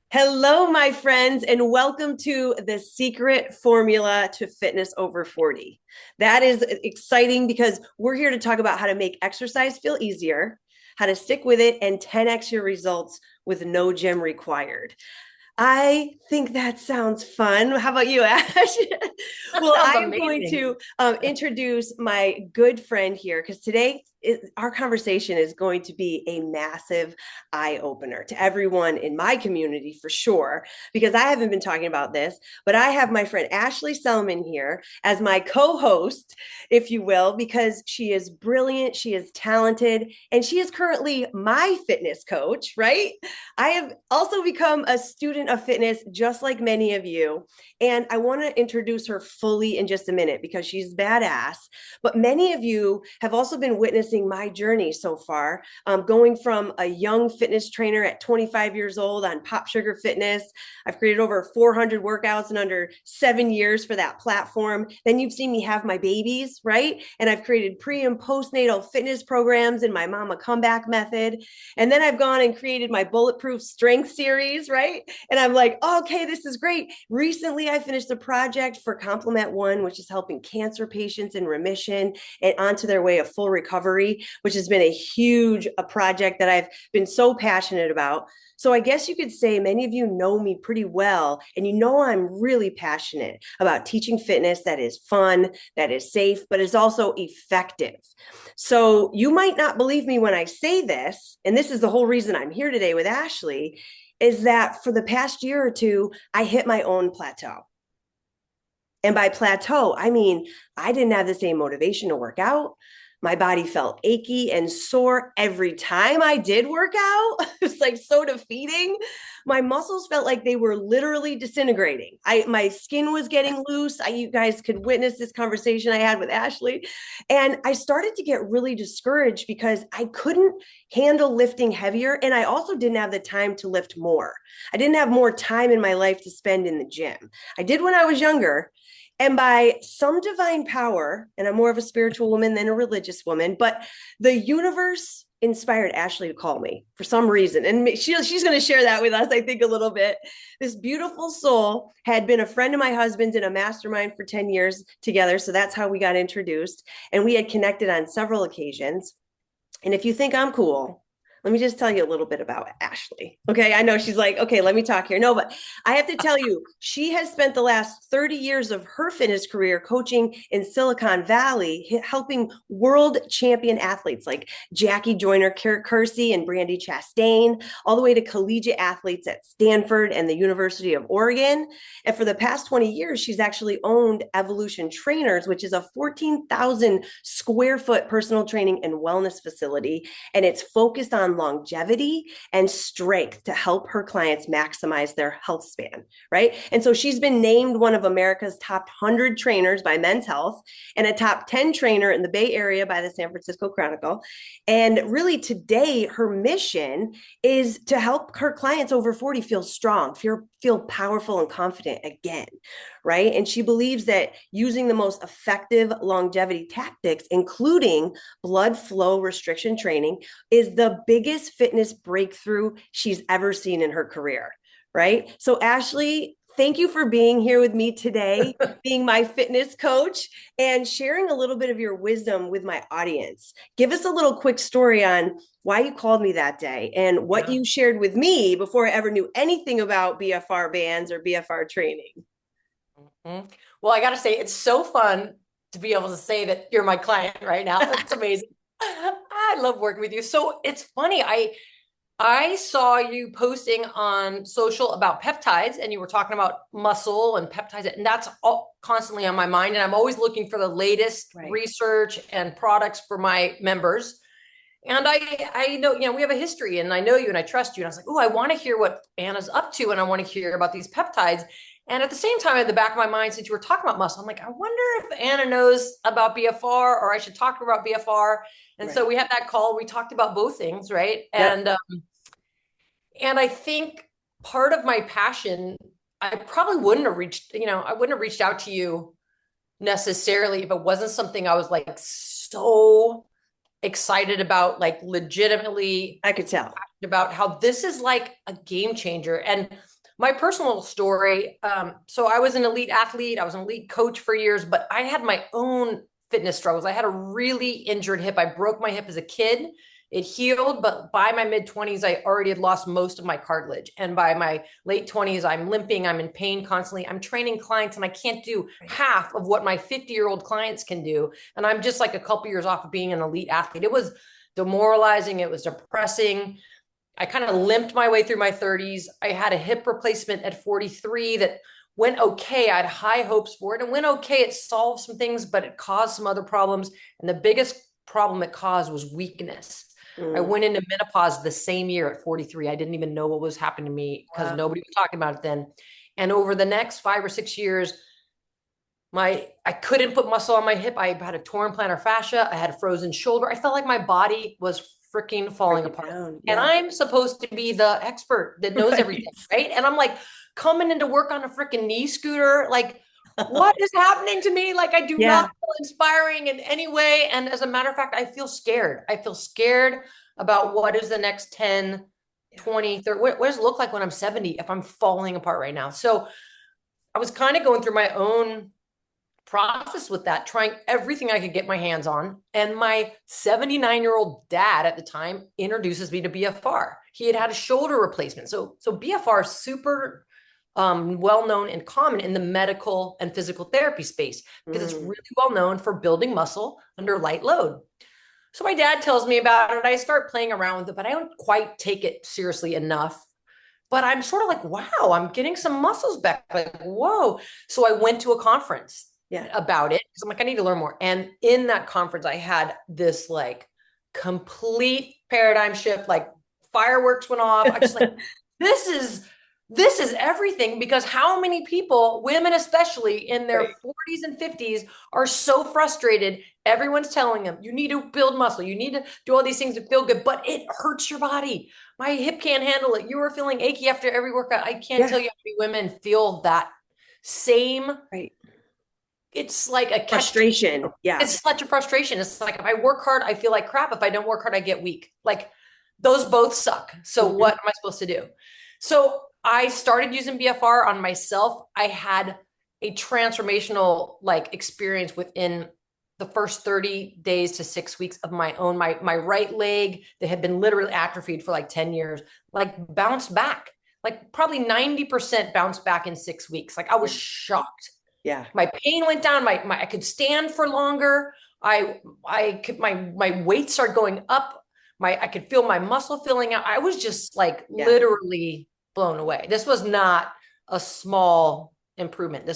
Hello, my friends, and welcome to the secret formula to fitness over 40. That is exciting because we're here to talk about how to make exercise feel easier, how to stick with it, and 10x your results with no gym required. I think that sounds fun. How about you, Ash? That Well, sounds I am going amazing. to introduce my good friend here because our conversation is going to be a massive eye opener to everyone in my community for sure, because I haven't been talking about this, but I have my friend Ashley Selman here as my co host, if you will, because she is brilliant, she is talented, and she is currently my fitness coach, right? I have also become a student of fitness, just like many of you. And I want to introduce her fully in just a minute because she's badass. But many of you have also been witnessing my journey so far, going from a young fitness trainer at 25 years old on Pop Sugar Fitness. I've created over 400 workouts in under 7 years for that platform. Then you've seen me have my babies, right? And I've created pre and postnatal fitness programs in my Mama Comeback method. And then I've gone and created my Bulletproof Strength series, right? And I'm like, oh, okay, this is great. Recently, I finished a project for Complement One, which is helping cancer patients in remission and onto their way of full recovery, which has been a project that I've been so passionate about. So I guess you could say many of you know me pretty well, and you know I'm really passionate about teaching fitness that is fun, that is safe, but is also effective. So you might not believe me when I say this, and this is the whole reason I'm here today with Ashley, is that for the past year or two, I hit my own plateau. And by plateau, I mean, I didn't have the same motivation to work out. My body felt achy and sore every time I did work out. It's like so defeating. My muscles felt like they were literally disintegrating. My skin was getting loose. You guys could witness this conversation I had with Ashley. And I started to get really discouraged because I couldn't handle lifting heavier. And I also didn't have the time to lift more. I didn't have more time in my life to spend in the gym. I did when I was younger, and by some divine power, and I'm more of a spiritual woman than a religious woman, but the universe inspired Ashley to call me for some reason. And she's going to share that with us, I think, a little bit. This beautiful soul had been a friend of my husband's in a mastermind for 10 years together. So that's how we got introduced. And we had connected on several occasions. And if you think I'm cool, let me just tell you a little bit about Ashley. Okay. I know she's like, okay, let me talk here. No, but I have to tell you, she has spent the last 30 years of her fitness career coaching in Silicon Valley, helping world champion athletes like Jackie Joyner Kersey and Brandy Chastain, all the way to collegiate athletes at Stanford and the University of Oregon. And for the past 20 years, she's actually owned Evolution Trainers, which is a 14,000 square foot personal training and wellness facility. And it's focused on longevity and strength to help her clients maximize their health span, right? And so she's been named one of America's top 100 trainers by Men's Health and a top 10 trainer in the Bay Area by the San Francisco Chronicle. And really today, her mission is to help her clients over 40 feel strong, feel powerful and confident again, right? And she believes that using the most effective longevity tactics, including blood flow restriction training, is the biggest fitness breakthrough she's ever seen in her career, right? So, Ashley, thank you for being here with me today, being my fitness coach and sharing a little bit of your wisdom with my audience. Give us a little quick story on why you called me that day and what Yeah. you shared with me before I ever knew anything about BFR bands or BFR training. Mhm. Well, I got to say, it's so fun to be able to say that you're my client right now. That's amazing. I love working with you. So it's funny. I saw you posting on social about peptides, and you were talking about muscle and peptides, and that's all constantly on my mind. And I'm always looking for the latest Right. research and products for my members. And I know, we have a history, and I know you, and I trust you. And I was like, oh, I want to hear what Anna's up to, and I want to hear about these peptides. And at the same time, in the back of my mind, since you were talking about muscle, I'm like, I wonder if Anna knows about BFR, or I should talk to her about BFR. And so Right. we had that call. We talked about both things, right? Yep. And I think part of my passion, I probably wouldn't have reached, I wouldn't have reached out to you necessarily if it wasn't something I was like so excited about, like legitimately I could tell. about how this is like a game changer. And My personal story. So I was an elite athlete. I was an elite coach for years, but I had my own fitness struggles. I had a really injured hip. I broke my hip as a kid. It healed, but by my mid 20s, I already had lost most of my cartilage. And by my late 20s, I'm limping, I'm in pain constantly. I'm training clients and I can't do half of what my 50-year-old clients can do. And I'm just like a couple years off of being an elite athlete. It was demoralizing, it was depressing. I kind of limped my way through my 30s. I had a hip replacement at 43 that went okay. I had high hopes for it and went okay. It solved some things, but it caused some other problems. And the biggest problem it caused was weakness. I went into menopause the same year at 43. I didn't even know what was happening to me because nobody was talking about it then. And over the next 5 or 6 years, I couldn't put muscle on my hip. I had a torn plantar fascia. I had a frozen shoulder. I felt like my body was freaking falling apart. Yeah. And I'm supposed to be the expert that knows everything, right? And I'm like coming into work on a freaking knee scooter, like what is happening to me? Like I do not feel inspiring in any way. And as a matter of fact, I feel scared. I feel scared about what is the next 10, 20, 30, what does it look like when I'm 70 if I'm falling apart right now? So I was kind of going through my own process with that, trying everything I could get my hands on. And my 79-year-old dad at the time introduces me to BFR. He had had a shoulder replacement. So BFR is super well-known and common in the medical and physical therapy space because it's really well known for building muscle under light load. So my dad tells me about it. I start playing around with it, but I don't quite take it seriously enough. But I'm sort of like, wow, I'm getting some muscles back. Like, whoa. So I went to a conference about it because I'm like, I need to learn more. And in that conference, I had this like complete paradigm shift, like fireworks went off. I just like, this is everything, because how many people, women especially in their 40s and 50s, are so frustrated. Everyone's telling them, you need to build muscle. You need to do all these things to feel good, but it hurts your body. My hip can't handle it. You were feeling achy after every workout. I can't tell you how many women feel that same. It's like a frustration. It's such a frustration. It's like, if I work hard, I feel like crap. If I don't work hard, I get weak. Like those both suck. So what am I supposed to do? So I started using BFR on myself. I had a transformational like experience within the first 30 days to 6 weeks of my own, my right leg that had been literally atrophied for like 10 years, like bounced back, like probably 90% bounced back in 6 weeks. Like I was shocked. Yeah. My pain went down. I could stand for longer. My weight started going up. I could feel my muscle filling out. I was just like literally blown away. This was not a small improvement.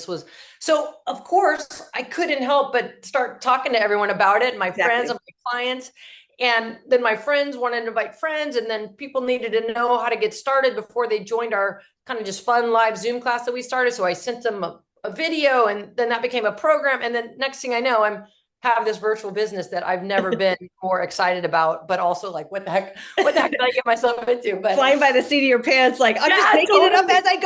So of course I couldn't help but start talking to everyone about it, my friends and my clients. And then my friends wanted to invite friends, and then people needed to know how to get started before they joined our kind of just fun live Zoom class that we started. So I sent them a video, and then that became a program. And then next thing I know, have this virtual business that I've never been more excited about, but also like, what the heck did I get myself into? But flying by the seat of your pants, like I'm just making it up as I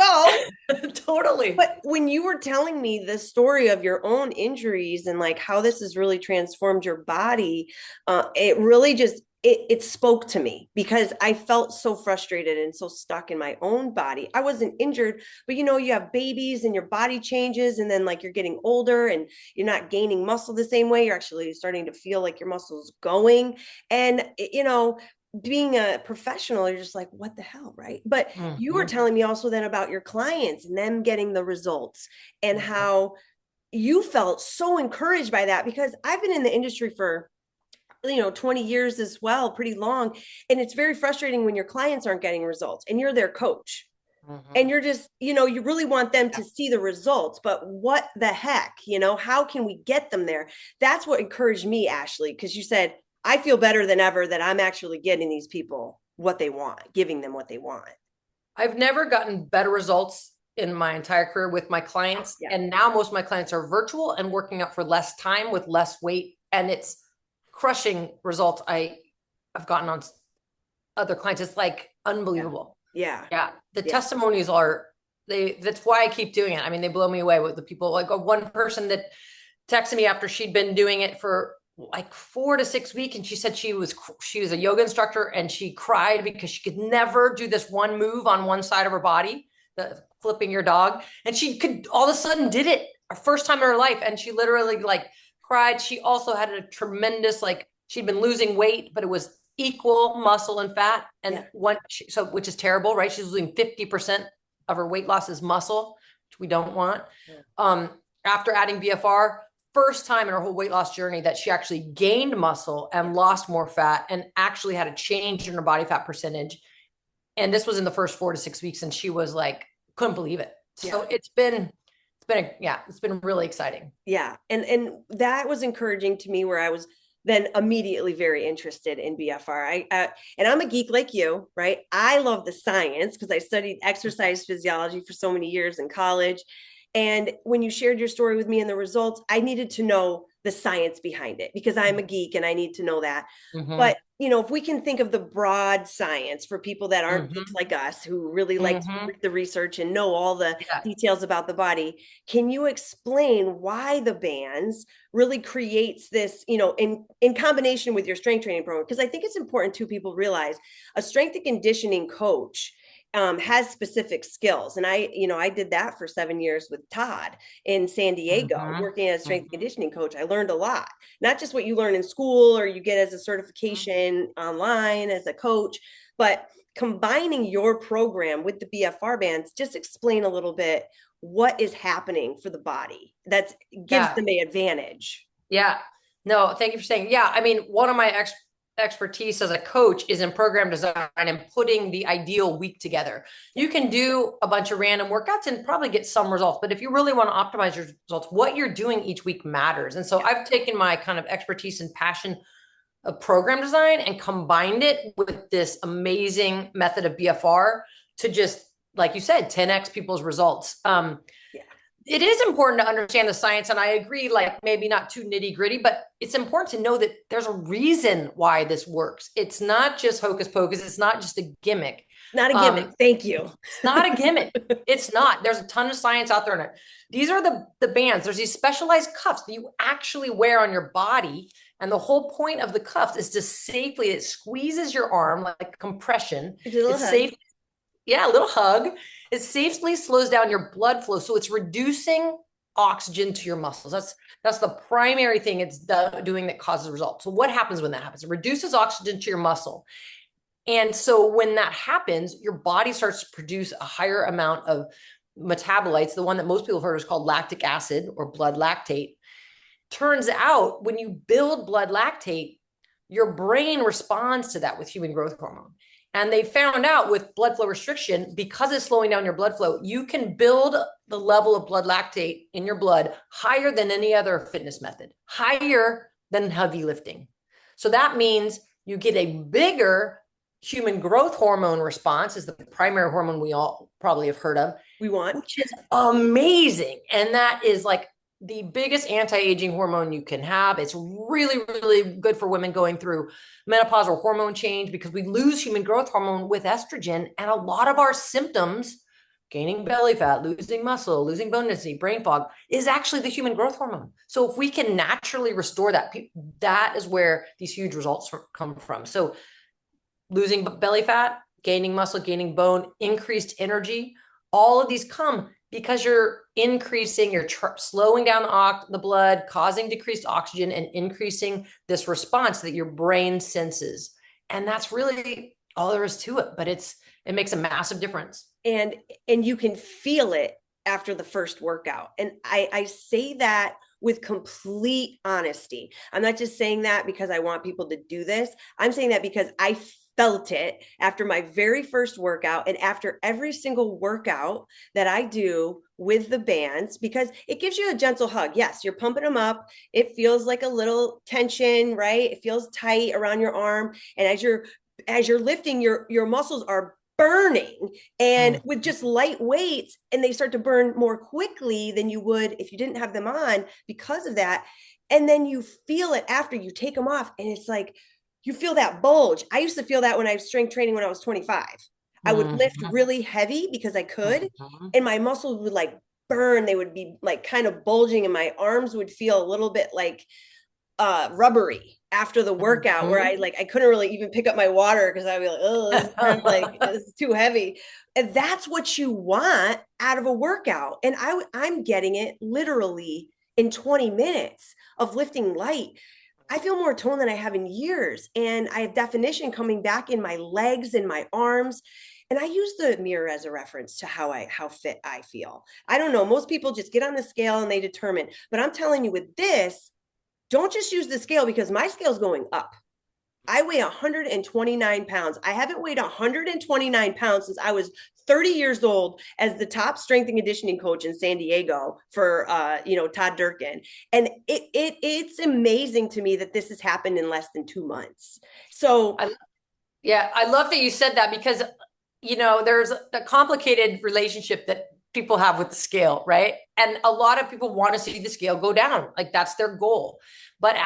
go. Totally. But when you were telling me the story of your own injuries and like how this has really transformed your body, it really just, it spoke to me, because I felt so frustrated and so stuck in my own body. I wasn't injured, but you have babies and your body changes, and then like you're getting older and you're not gaining muscle the same way. You're actually starting to feel like your muscle's going. And, being a professional, you're just like, what the hell, right? But you were telling me also then about your clients and them getting the results, and how you felt so encouraged by that, because I've been in the industry for 20 years as well, pretty long. And it's very frustrating when your clients aren't getting results and you're their coach. And you're just, you really want them to see the results, but what the heck, how can we get them there? That's what encouraged me, Ashley, because you said, I feel better than ever that I'm actually getting these people what they want, giving them what they want. I've never gotten better results in my entire career with my clients. And now most of my clients are virtual and working out for less time with less weight. And it's crushing results I've gotten on other clients. It's like unbelievable. Yeah. The testimonies that's why I keep doing it. I mean, they blow me away with the people. Like one person that texted me after she'd been doing it for like 4 to 6 weeks. And she said she was a yoga instructor, and she cried because she could never do this one move on one side of her body. the flipping your dog, and she could all of a sudden did it her first time in her life, and she literally like cried. She also had a tremendous, like, she'd been losing weight, but it was equal muscle and fat, and so which is terrible, right? She's losing 50% of her weight loss is muscle, which we don't want. After adding BFR, first time in her whole weight loss journey that she actually gained muscle and lost more fat and actually had a change in her body fat percentage. And this was in the first 4 to 6 weeks. And she was like, couldn't believe it. So it's been really exciting. Yeah. And that was encouraging to me, where I was then immediately very interested in BFR. And I'm a geek like you, right? I love the science because I studied exercise physiology for so many years in college. And when you shared your story with me and the results, I needed to know the science behind it because I'm a geek and I need to know that. But, if we can think of the broad science for people that aren't geeks like us, who really like to read the research and know all the details about the body, can you explain why the bands really creates this, in combination with your strength training program? Because I think it's important too, people realize a strength and conditioning coach has specific skills. And I did that for 7 years with Todd in San Diego, working as a strength and conditioning coach. I learned a lot, not just what you learn in school or you get as a certification online as a coach, but combining your program with the BFR bands. Just explain a little bit what is happening for the body that gives them an advantage. Yeah. No, thank you for saying. Yeah. I mean, one of my expertise as a coach is in program design and putting the ideal week together. You can do a bunch of random workouts and probably get some results, but if you really want to optimize your results, what you're doing each week matters. And so I've taken my kind of expertise and passion of program design and combined it with this amazing method of BFR to just, like you said, 10x people's results. It is important to understand the science. And I agree, like maybe not too nitty gritty, but it's important to know that there's a reason why this works. It's not just hocus pocus. It's not just a gimmick. Not a gimmick. Thank you. It's not a gimmick. It's not. There's a ton of science out there in it. These are the bands. There's these specialized cuffs that you actually wear on your body. And the whole point of the cuffs is to safely, it squeezes your arm like compression. It's safe. Yeah, a little hug. It safely slows down your blood flow. So it's reducing oxygen to your muscles. That's the primary thing it's doing that causes results. So what happens when that happens? It reduces oxygen to your muscle. And so when that happens, your body starts to produce a higher amount of metabolites. The one that most people have heard is called lactic acid or blood lactate. Turns out when you build blood lactate, your brain responds to that with human growth hormone. And they found out with blood flow restriction, because it's slowing down your blood flow, you can build the level of blood lactate in your blood higher than any other fitness method, higher than heavy lifting. So that means you get a bigger human growth hormone response, is the primary hormone we all probably have heard of. Which is amazing. And that is like the biggest anti-aging hormone you can have. It's really, really good for women going through menopause or hormone change, because we lose human growth hormone with estrogen. And a lot of our symptoms, gaining belly fat, losing muscle, losing bone density, brain fog, is actually the human growth hormone. So if we can naturally restore that, that is where these huge results come from. So losing belly fat, gaining muscle, gaining bone, increased energy, all of these come because you're increasing, you're slowing down the blood, causing decreased oxygen and increasing this response that your brain senses. And that's really all there is to it, but it makes a massive difference. And you can feel it after the first workout. And I say that with complete honesty. I'm not just saying that because I want people to do this. I'm saying that because I felt it after my very first workout and after every single workout that I do with the bands, because it gives you a gentle hug. Yes, you're pumping them up. It feels like a little tension, right? It feels tight around your arm. And as you're lifting, your muscles are burning, and with just light weights, and they start to burn more quickly than you would if you didn't have them on because of that. And then you feel it after you take them off, and it's like, you feel that bulge. I used to feel that when I was strength training when I was 25. I would lift really heavy because I could, and my muscles would like burn. They would be like kind of bulging, and my arms would feel a little bit like rubbery after the workout, where Mhm. I couldn't really even pick up my water because I'd be like, oh, this is kind of like this is too heavy. And that's what you want out of a workout. And I'm getting it literally in 20 minutes of lifting light. I feel more tone than I have in years. And I have definition coming back in my legs and my arms. And I use the mirror as a reference to how fit I feel. I don't know. Most people just get on the scale and they determine. But I'm telling you, with this, don't just use the scale, because my scale's going up. I weigh 129 pounds. I haven't weighed 129 pounds since I was 30 years old as the top strength and conditioning coach in San Diego for Todd Durkin. And it's amazing to me that this has happened in less than 2 months. So Yeah, I love that you said that because, there's a complicated relationship that people have with the scale, right? And a lot of people want to see the scale go down. Like that's their goal. But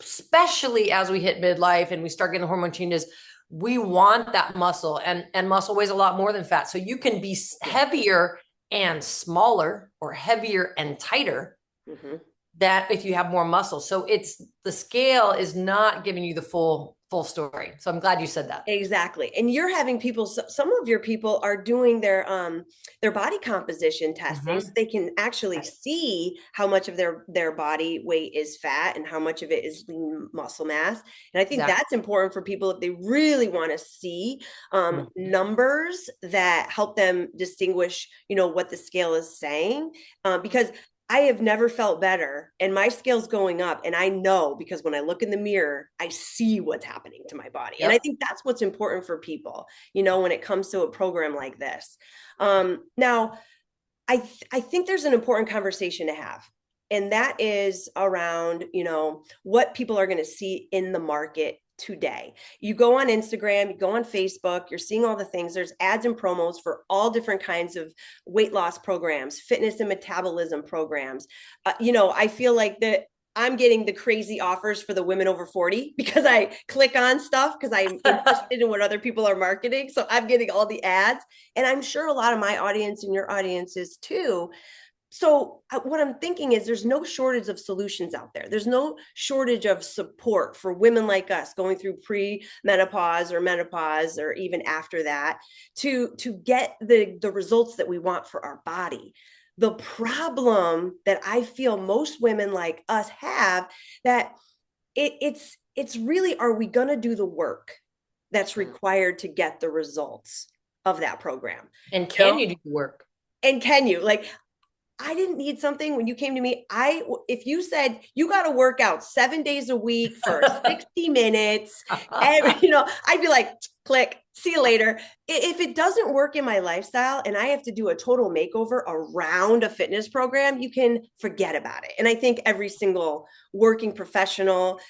especially as we hit midlife and we start getting hormone changes, we want that muscle, and muscle weighs a lot more than fat. So you can be heavier and smaller, or heavier and tighter, that if you have more muscle. So it's the scale is not giving you the full story. So I'm glad you said that. Exactly. And you're having people, some of your people are doing their body composition testing, so they can actually see how much of their body weight is fat and how much of it is lean muscle mass. And I think that's important for people if they really want to see numbers that help them distinguish, what the scale is saying. Because I have never felt better, and my scale's going up. And I know, because when I look in the mirror, I see what's happening to my body. And I think that's what's important for people, when it comes to a program like this. Now, I think there's an important conversation to have. And that is around, what people are going to see in the market today. You go on Instagram, you go on Facebook, you're seeing all the things. There's ads and promos for all different kinds of weight loss programs, fitness and metabolism programs. I feel like that I'm getting the crazy offers for the women over 40 because I click on stuff because I'm interested in what other people are marketing. So I'm getting all the ads, and I'm sure a lot of my audience and your audience is too. So what I'm thinking is there's no shortage of solutions out there. There's no shortage of support for women like us going through pre-menopause or menopause or even after that to get the results that we want for our body. The problem that I feel most women like us have, that it's really, are we going to do the work that's required to get the results of that program? And can you do the work? And can you, I didn't need something when you came to me. If you said you got to work out 7 days a week for 60 minutes, I'd be like, click, see you later. If it doesn't work in my lifestyle and I have to do a total makeover around a fitness program, you can forget about it. And I think every single working professional,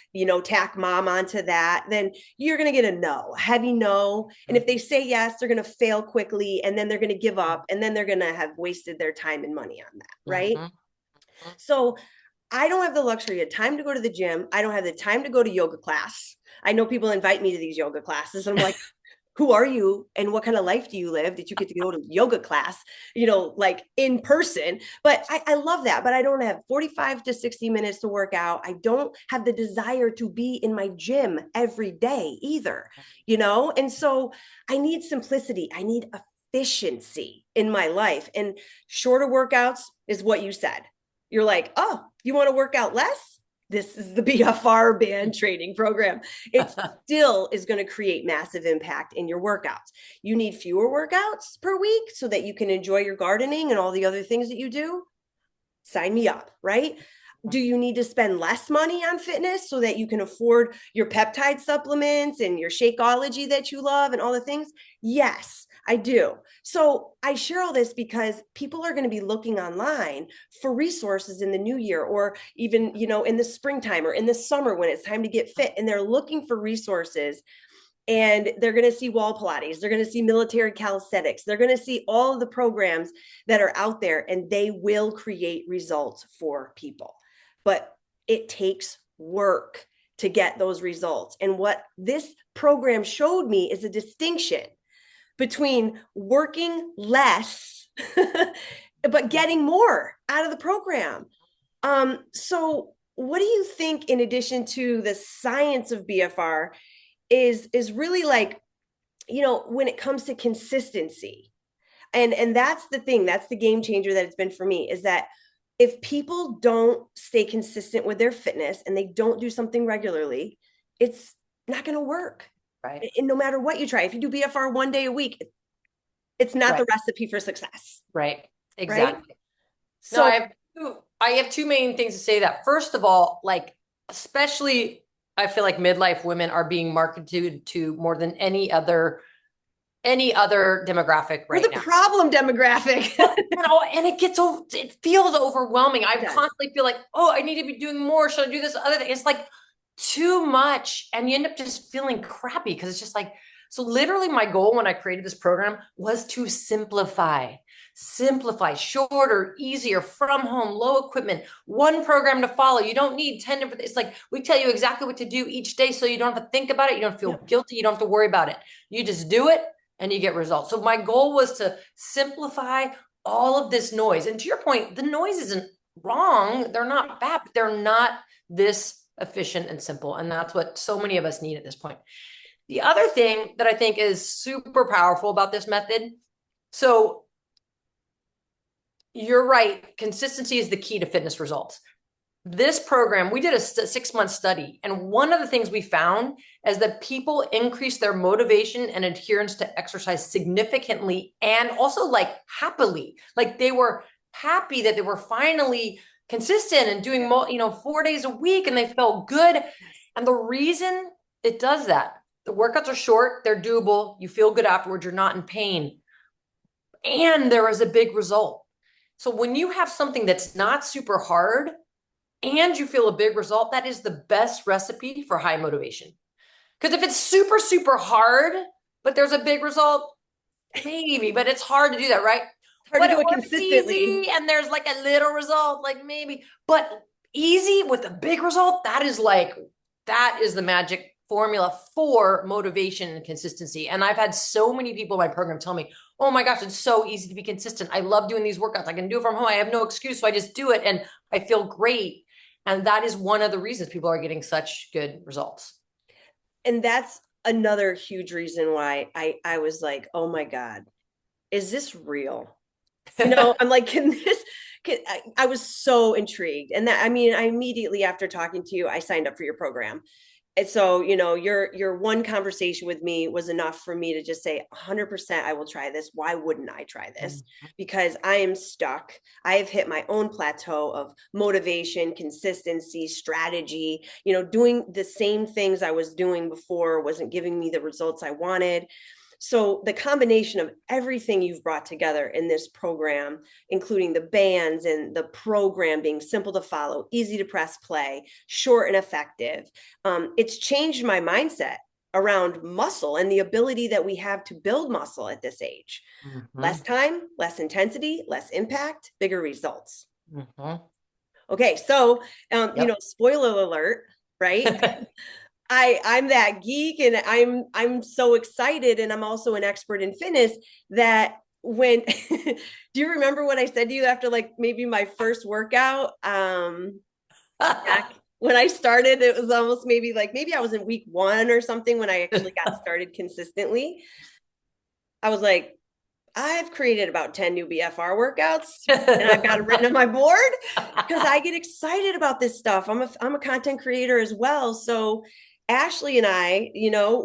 tack mom onto that, then you're going to get a heavy no. And if they say yes, they're going to fail quickly, and then they're going to give up, and then they're going to have wasted their time and money on that. Right. So I don't have the luxury of time to go to the gym. I don't have the time to go to yoga class. I know people invite me to these yoga classes, and I'm like, who are you and what kind of life do you live that you get to go to yoga class, in person? But I love that. But I don't have 45 to 60 minutes to work out. I don't have the desire to be in my gym every day either, And so I need simplicity. I need efficiency in my life. And shorter workouts is what you said. You're like, oh, you want to work out less? This is the BFR band training program. It still is going to create massive impact in your workouts. You need fewer workouts per week so that you can enjoy your gardening and all the other things that you do. Sign me up, right? Do you need to spend less money on fitness so that you can afford your peptide supplements and your Shakeology that you love and all the things? Yes, I do. So I share all this because people are going to be looking online for resources in the new year, or even, in the springtime or in the summer when it's time to get fit, and they're looking for resources. And they're going to see wall Pilates. They're going to see military calisthenics. They're going to see all of the programs that are out there, and they will create results for people. But it takes work to get those results. And what this program showed me is a distinction between working less, but getting more out of the program. So what do you think, in addition to the science of BFR, is really like, when it comes to consistency? And that's the thing, that's the game changer that it's been for me, is that if people don't stay consistent with their fitness and they don't do something regularly, it's not going to work. Right. And no matter what you try, if you do BFR 1 day a week, it's not Right. the recipe for success. Right. Right. Exactly. No, So I have two main things to say that. First of all, like, especially I feel like midlife women are being marketed to more than any other demographic we're right the now. problem demographic. And it feels overwhelming. I Yes. constantly feel like, oh, I need to be doing more. Should I do this other thing? It's like too much. And you end up just feeling crappy because it's just like, so literally my goal when I created this program was to simplify, shorter, easier, from home, low equipment, one program to follow. You don't need 10 different, it's like, we tell you exactly what to do each day. So you don't have to think about it. You don't feel guilty. You don't have to worry about it. You just do it and you get results. So my goal was to simplify all of this noise. And to your point, the noise isn't wrong. They're not bad, but they're not this efficient and simple. And that's what so many of us need at this point. The other thing that I think is super powerful about this method, so you're right, consistency is the key to fitness results. This program, we did a 6-month study, and one of the things we found is that people increase their motivation and adherence to exercise significantly, and also like happily. Like they were happy that they were finally consistent and doing 4 days a week, and they felt good. And the reason it does that, the workouts are short, they're doable, you feel good afterwards, you're not in pain, and there is a big result. So when you have something that's not super hard and you feel a big result, that is the best recipe for high motivation. Because if it's super, super hard, but there's a big result, maybe, but it's hard to do that, right? Hard but to do it it consistently. easy and there's like a little result, like maybe, but easy with a big result, that is the magic formula for motivation and consistency. And I've had so many people in my program tell me, oh my gosh, it's so easy to be consistent. I love doing these workouts. I can do it from home. I have no excuse. So I just do it and I feel great. And that is one of the reasons people are getting such good results. And that's another huge reason why I was like, oh my God, is this real? I'm like, I was so intrigued. And that, I mean, I immediately after talking to you, I signed up for your program. And so, your one conversation with me was enough for me to just say 100% I will try this. Why wouldn't I try this? Because I am stuck. I have hit my own plateau of motivation, consistency, strategy. Doing the same things I was doing before wasn't giving me the results I wanted. So the combination of everything you've brought together in this program, including the bands and the program being simple to follow, easy to press play, short and effective, it's changed my mindset around muscle and the ability that we have to build muscle at this age. Less time, less intensity, less impact, bigger results. Okay, so spoiler alert, right? I'm that geek, and I'm so excited, and I'm also an expert in fitness that when do you remember what I said to you after like maybe my first workout? Back when I started, it was almost maybe I was in week 1 or something when I actually got started consistently. I was like, I've created about 10 new BFR workouts and I've got it written on my board because I get excited about this stuff. I'm a content creator as well. So Ashley and I,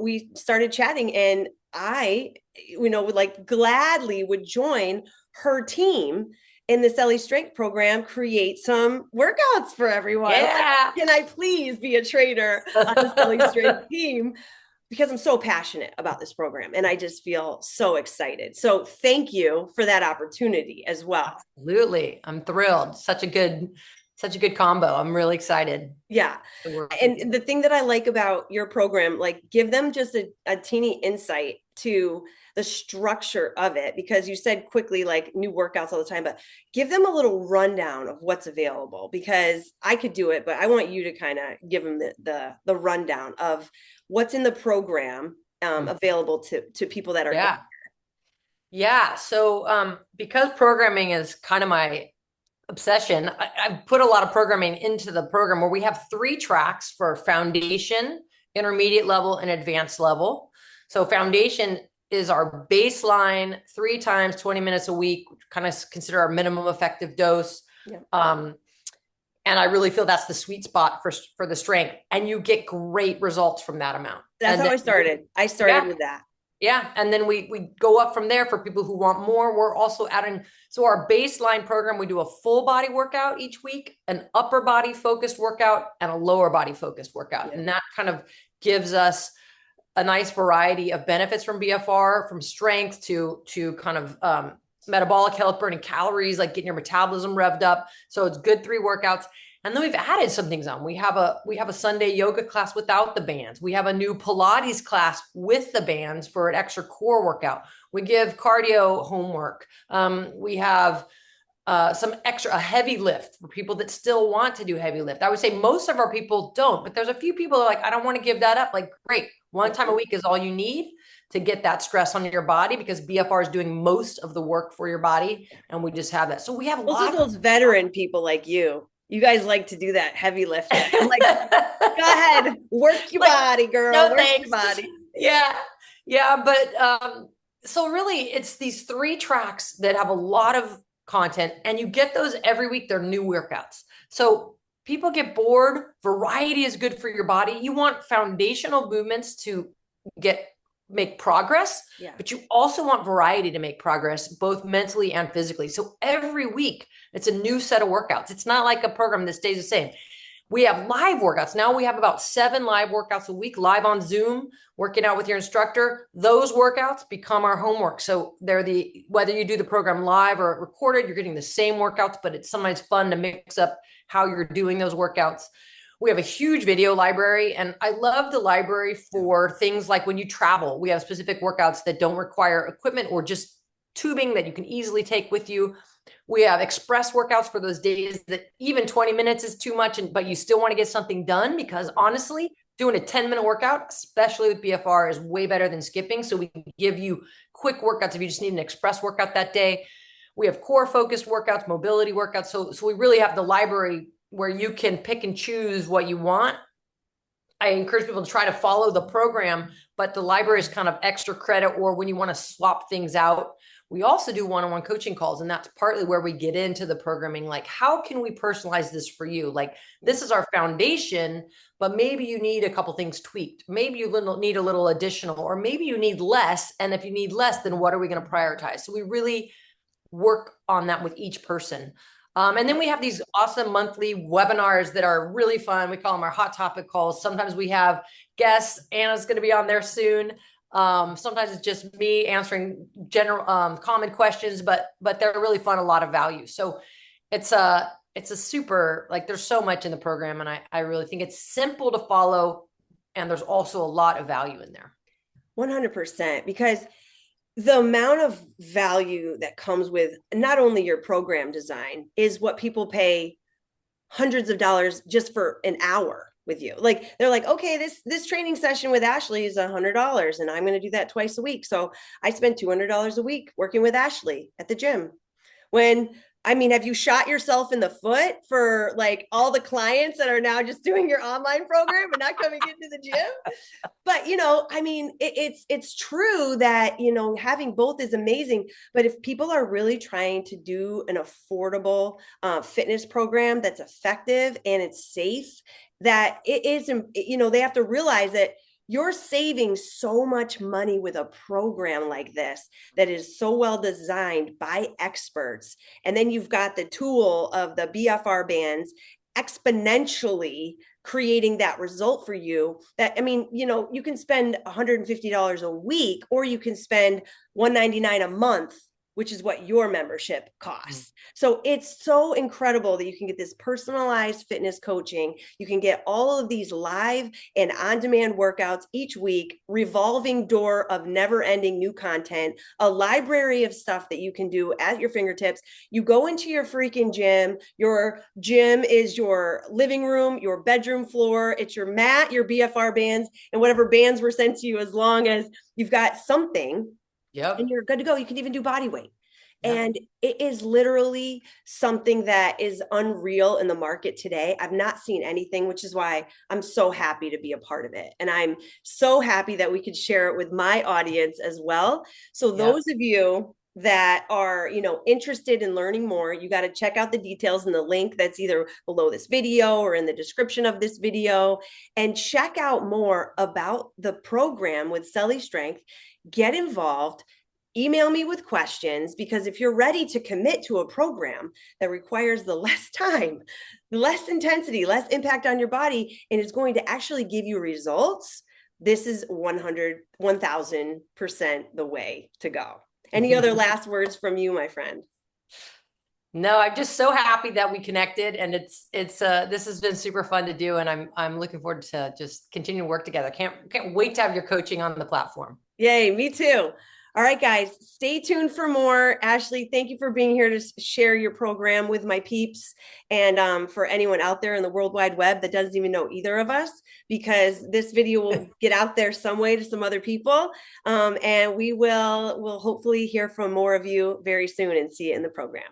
we started chatting, and I, would gladly would join her team in the Ellie Strength program, create some workouts for everyone. Yeah. Can I please be a trainer on the Ellie Strength team? Because I'm so passionate about this program and I just feel so excited. So thank you for that opportunity as well. Absolutely. I'm thrilled. Such a good combo. I'm really excited. Yeah. And the thing that I like about your program, give them just a teeny insight to the structure of it, because you said quickly, new workouts all the time, but give them a little rundown of what's available, because I could do it, but I want you to kind of give them the rundown of what's in the program available to people that are Yeah. So because programming is kind of my obsession, I've put a lot of programming into the program where we have 3 tracks for foundation, intermediate level, and advanced level. So foundation is our baseline, 3 times 20 minutes a week, kind of consider our minimum effective dose. Yeah. And I really feel that's the sweet spot for the strength, and you get great results from that amount. That's And how then, I started. I started with that. yeah. And then we go up from there for people who want more. We're also adding, so our baseline program, we do a full body workout each week, an upper body focused workout, and a lower body focused workout. Yeah. And that kind of gives us a nice variety of benefits from BFR, from strength to kind of metabolic health, burning calories, like getting your metabolism revved up. So it's good 3 workouts. And then we've added some things on. We have a Sunday yoga class without the bands. We have a new Pilates class with the bands for an extra core workout. We give cardio homework. We have some extra, a heavy lift for people that still want to do heavy lift. I would say most of our people don't, but there's a few people that are like, I don't want to give that up. Like, great. 1 time a week is all you need to get that stress on your body, because BFR is doing most of the work for your body. And we just have that. So we have Also, those veteran people like you guys like to do that heavy lifting. I'm like, go ahead, work your body, girl. No, work thanks. your body. Yeah. Yeah. But so really it's these 3 tracks that have a lot of content, and you get those every week. They're new workouts. So people get bored. Variety is good for your body. You want foundational movements to make progress, but you also want variety to make progress, both mentally and physically. So every week it's a new set of workouts. It's not like a program that stays the same. We have live workouts. Now we have about 7 live workouts a week, live on Zoom, working out with your instructor. Those workouts become our homework. So whether you do the program live or recorded, you're getting the same workouts, but it's sometimes fun to mix up how you're doing those workouts. We have a huge video library, and I love the library for things like when you travel. We have specific workouts that don't require equipment or just tubing that you can easily take with you. We have express workouts for those days that even 20 minutes is too much, but you still want to get something done, because honestly, doing a 10-minute workout, especially with BFR, is way better than skipping. So we can give you quick workouts if you just need an express workout that day. We have core focused workouts, mobility workouts. So we really have the library where you can pick and choose what you want. I encourage people to try to follow the program, but the library is kind of extra credit, or when you want to swap things out. We also do one-on-one coaching calls, and that's partly where we get into the programming. Like, how can we personalize this for you? Like, this is our foundation, but maybe you need a couple things tweaked. Maybe you need a little additional, or maybe you need less. And if you need less, then what are we going to prioritize? So we really work on that with each person. And then we have these awesome monthly webinars that are really fun. We call them our hot topic calls. Sometimes we have guests. Anna's going to be on there soon. Sometimes it's just me answering general, common questions, but they're really fun, a lot of value. So it's a super, like, there's so much in the program, and I really think it's simple to follow. And there's also a lot of value in there. 100%, because the amount of value that comes with not only your program design is what people pay hundreds of dollars just for an hour with you. Like, they're like, okay, this training session with Ashley is $100, and I'm going to do that twice a week. So I spend $200 a week working with Ashley at the gym. Have you shot yourself in the foot for like all the clients that are now just doing your online program and not coming into the gym? But it's true that having both is amazing. But if people are really trying to do an affordable fitness program that's effective and it's safe, that it is, they have to realize that you're saving so much money with a program like this that is so well designed by experts. And then you've got the tool of the BFR bands exponentially creating that result for you. That, you can spend $150 a week, or you can spend $199 a month, which is what your membership costs. So it's so incredible that you can get this personalized fitness coaching. You can get all of these live and on-demand workouts each week, revolving door of never-ending new content, a library of stuff that you can do at your fingertips. You go into your freaking gym. Your gym is your living room, your bedroom floor. It's your mat, your BFR bands, and whatever bands were sent to you, as long as you've got something. Yep. And you're good to go. You can even do body weight. Yep. And it is literally something that is unreal in the market today. I've not seen anything, which is why I'm so happy to be a part of it. And I'm so happy that we could share it with my audience as well. So those Yep. of you that are, interested in learning more, you got to check out the details in the link that's either below this video or in the description of this video, and check out more about the program with Celly Strength. Get involved. Email me with questions, because if you're ready to commit to a program that requires the less time, less intensity, less impact on your body, and is going to actually give you results, this is 1000% the way to go. Any other last words from you, my friend? No, I'm just so happy that we connected, and it's this has been super fun to do, and I'm looking forward to just continue to work together. Can't wait to have your coaching on the platform. Yay, me too. All right, guys, stay tuned for more. Ashley, thank you for being here to share your program with my peeps, and for anyone out there in the World Wide Web that doesn't even know either of us, because this video will get out there some way to some other people, and we'll hopefully hear from more of you very soon and see it in the program.